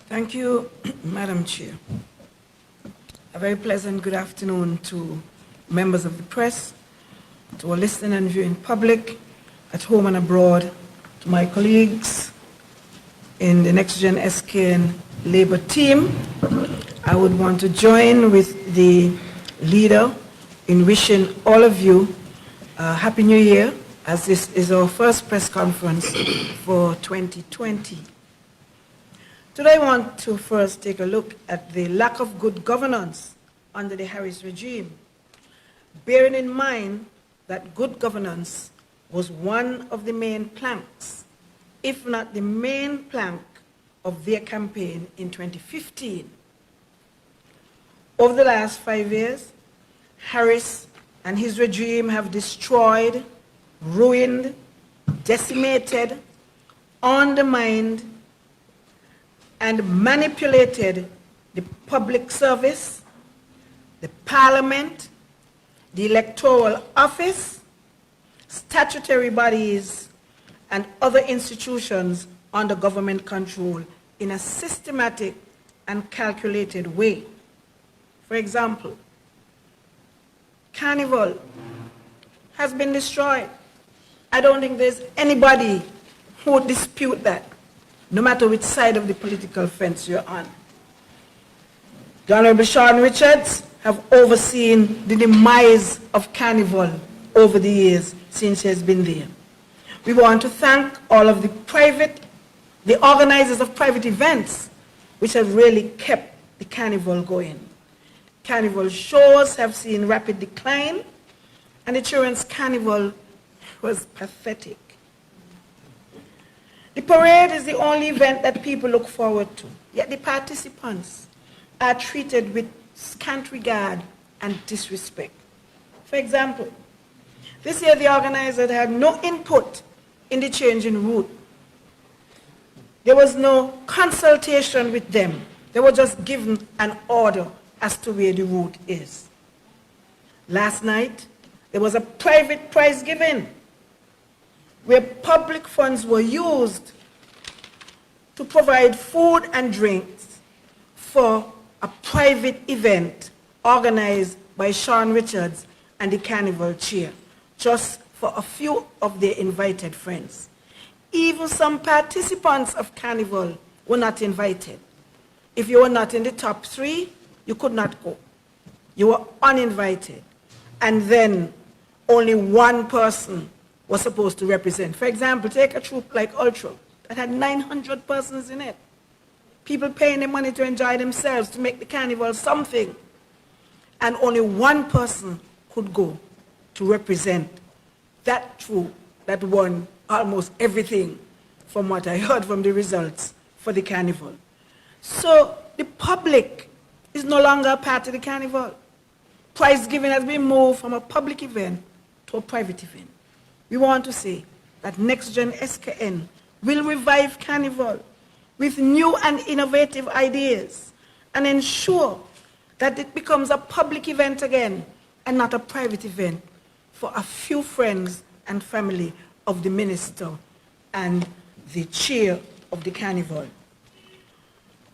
Thank you, Madam Chair. A very pleasant good afternoon to members of the press, to our listening and viewing public, at home and abroad, to my colleagues in the Next Gen SKN Labour team. I would want to join with the leader in wishing all of you a Happy New Year, as this is our first press conference for 2020. Today I want to first take a look at the lack of good governance under the Harris regime, bearing in mind that good governance was one of the main planks, if not the main plank, of their campaign in 2015. Over the last 5 years, Harris and his regime have destroyed, ruined, decimated, undermined, and manipulated the public service, the parliament, the electoral office, statutory bodies, and other institutions under government control in a systematic and calculated way. For example, Carnival has been destroyed. I don't think there's anybody who would dispute that, no matter which side of the political fence you're on. The Honorable Sean Richards have overseen the demise of Carnival over the years since he has been there. We want to thank all of the organizers of private events, which have really kept the Carnival going. Carnival shows have seen rapid decline, and the children's Carnival was pathetic. The parade is the only event that people look forward to, yet the participants are treated with scant regard and disrespect. For example, this year the organizers had no input in the change in route. There was no consultation with them. They were just given an order as to where the route is. Last night, there was a private prize given where public funds were used to provide food and drinks for a private event organized by Sean Richards and the Carnival chair, just for a few of their invited friends. Even some participants of Carnival were not invited. If you were not in the top 3, you could not go. You were uninvited. And then only one person was supposed to represent. For example, take a troupe like Ultra that had 900 persons in it. People paying their money to enjoy themselves, to make the Carnival something. And only one person could go to represent that troupe that won almost everything, from what I heard from the results for the Carnival. So the public is no longer a part of the Carnival. Prize giving has been moved from a public event to a private event. We want to say that Next Gen SKN will revive Carnival with new and innovative ideas and ensure that it becomes a public event again and not a private event for a few friends and family of the minister and the chair of the Carnival.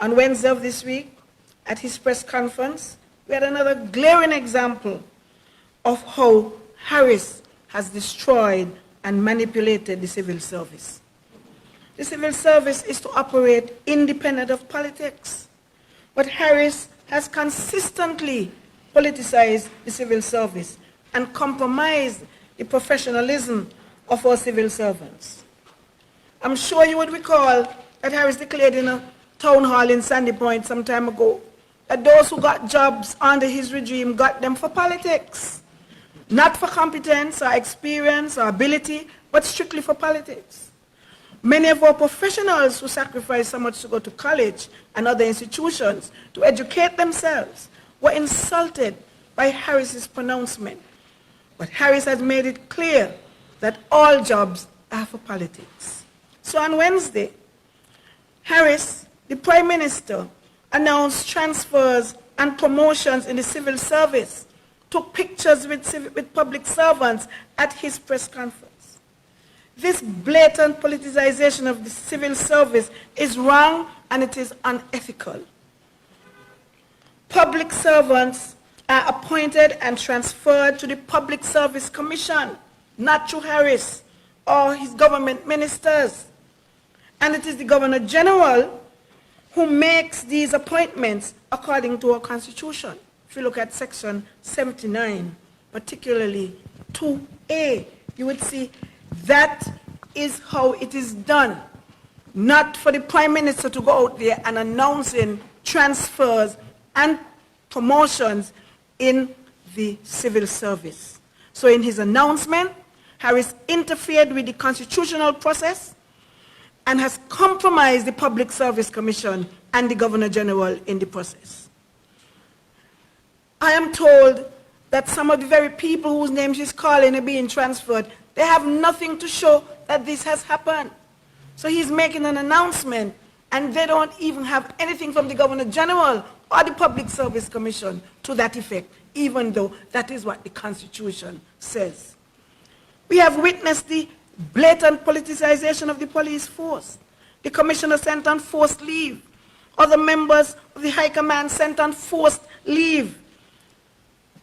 On Wednesday of this week, at his press conference, we had another glaring example of how Harris has destroyed and manipulated the civil service. The civil service is to operate independent of politics, but Harris has consistently politicized the civil service and compromised the professionalism of our civil servants. I'm sure you would recall that Harris declared in a town hall in Sandy Point some time ago that those who got jobs under his regime got them for politics, not for competence or experience or ability, but strictly for politics. Many of our professionals who sacrificed so much to go to college and other institutions to educate themselves were insulted by Harris's pronouncement. But Harris has made it clear that all jobs are for politics. So on Wednesday, Harris, the Prime Minister, announced transfers and promotions in the civil service, took pictures with public servants at his press conference. This blatant politicization of the civil service is wrong and it is unethical. Public servants are appointed and transferred to the Public Service Commission, not through Harris or his government ministers. And it is the Governor General who makes these appointments according to our Constitution. If you look at Section 79, particularly 2A, you would see that is how it is done. Not for the Prime Minister to go out there and announcing transfers and promotions in the civil service. So in his announcement, Harris interfered with the constitutional process and has compromised the Public Service Commission and the Governor General in the process. I am told that some of the very people whose names he's calling are being transferred, they have nothing to show that this has happened. So he's making an announcement and they don't even have anything from the Governor General or the Public Service Commission to that effect, even though that is what the Constitution says. We have witnessed the blatant politicization of the police force. The commissioner sent on forced leave. Other members of the High Command sent on forced leave.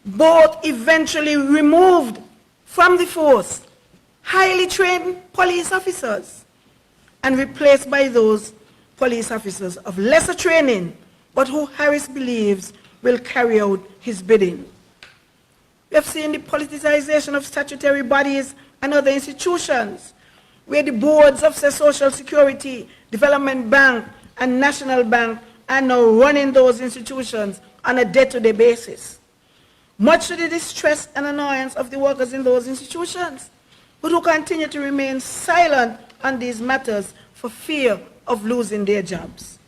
Both eventually removed from the force highly trained police officers and replaced by those police officers of lesser training, but who Harris believes will carry out his bidding. We have seen the politicization of statutory bodies and other institutions, where the boards of the Social Security, Development Bank, and National Bank are now running those institutions on a day-to-day basis, much to the distress and annoyance of the workers in those institutions, but who continue to remain silent on these matters for fear of losing their jobs.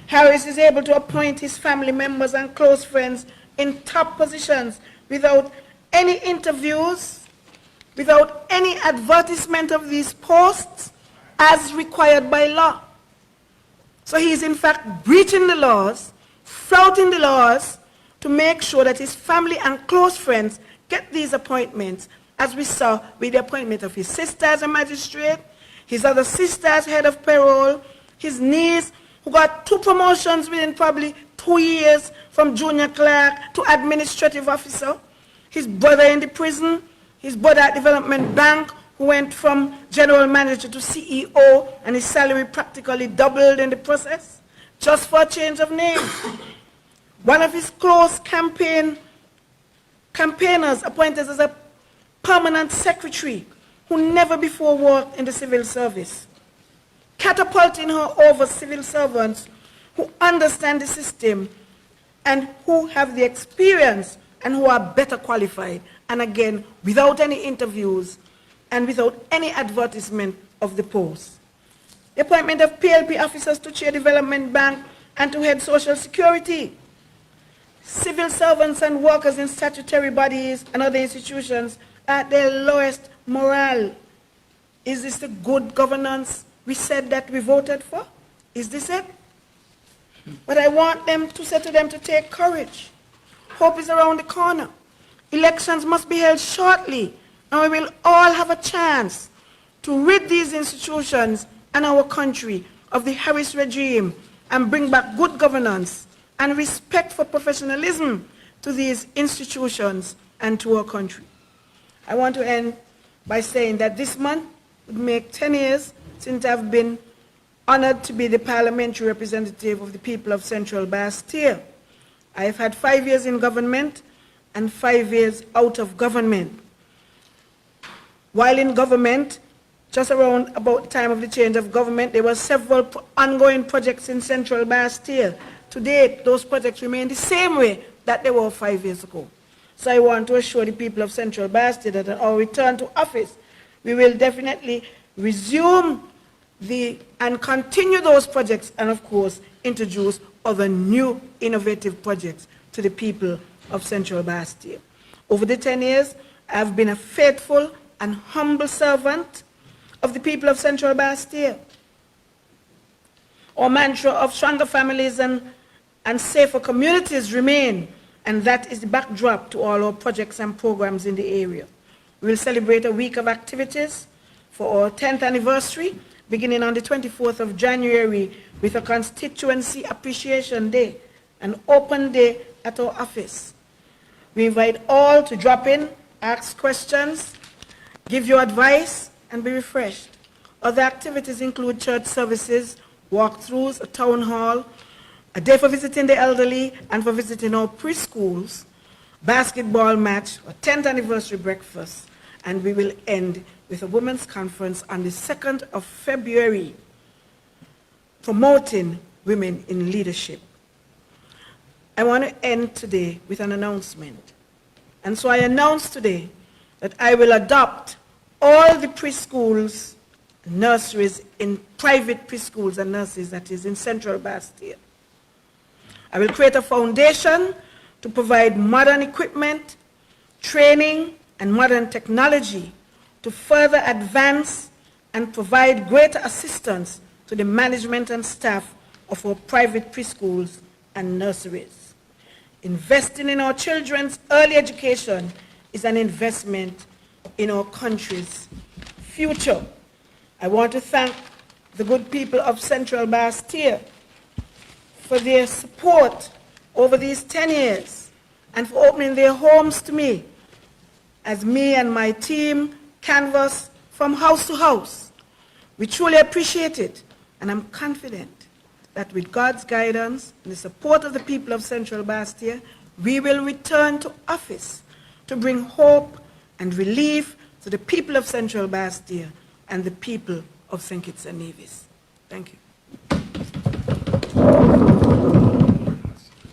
Harris is able to appoint his family members and close friends in top positions without any interviews, without any advertisement of these posts as required by law. So he is in fact breaching the laws, flouting the laws to make sure that his family and close friends get these appointments, as we saw with the appointment of his sister as a magistrate, his other sister as head of payroll, his niece who got 2 promotions within probably 2 years from junior clerk to administrative officer, his brother in the prison, his brother at Development Bank who went from general manager to CEO and his salary practically doubled in the process, just for a change of name. One of his close campaigners appointed as a permanent secretary who never before worked in the civil service, catapulting her over civil servants who understand the system and who have the experience and who are better qualified, and again, without any interviews and without any advertisement of the post. The appointment of PLP officers to chair Development Bank and to head Social Security. Civil servants and workers in statutory bodies and other institutions are at their lowest morale. Is this the good governance we said that we voted for? Is this it? But I want them to say to them to take courage. Hope is around the corner. Elections must be held shortly, and we will all have a chance to rid these institutions and our country of the Harris regime and bring back good governance and respect for professionalism to these institutions and to our country. I want to end by saying that this month would make 10 years since I've been honored to be the parliamentary representative of the people of Central Bastille. I have had 5 years in government and 5 years out of government. While in government, just around about the time of the change of government, there were several ongoing projects in Central Bastille. To date, those projects remain the same way that they were 5 years ago. So I want to assure the people of Central Bastille that on our return to office, we will definitely resume and continue those projects and, of course, introduce other new innovative projects to the people of Central Bastille. Over the 10 years, I have been a faithful and humble servant of the people of Central Bastille. Our mantra of stronger families and safer communities remain, and that is the backdrop to all our projects and programs in the area. We will celebrate a week of activities for our 10th anniversary, beginning on the 24th of January with a Constituency Appreciation Day, an open day at our office. We invite all to drop in, ask questions, give your advice, and be refreshed. Other activities include church services, walkthroughs, a town hall, a day for visiting the elderly and for visiting our preschools, basketball match, a 10th anniversary breakfast, and we will end with a women's conference on the 2nd of February, promoting women in leadership. I want to end today with an announcement. And so I announce today that I will adopt all the preschools, nurseries in private preschools and nurseries that is in Central Bastille. I will create a foundation to provide modern equipment, training, and modern technology to further advance and provide greater assistance to the management and staff of our private preschools and nurseries. Investing in our children's early education is an investment in our country's future. I want to thank the good people of Central Bastille for their support over these 10 years and for opening their homes to me as me and my team canvass from house to house. We truly appreciate it, and I'm confident that with God's guidance and the support of the people of Central Bastille, we will return to office to bring hope and relief to the people of Central Bastille and the people of St. Kitts and Nevis. Thank you.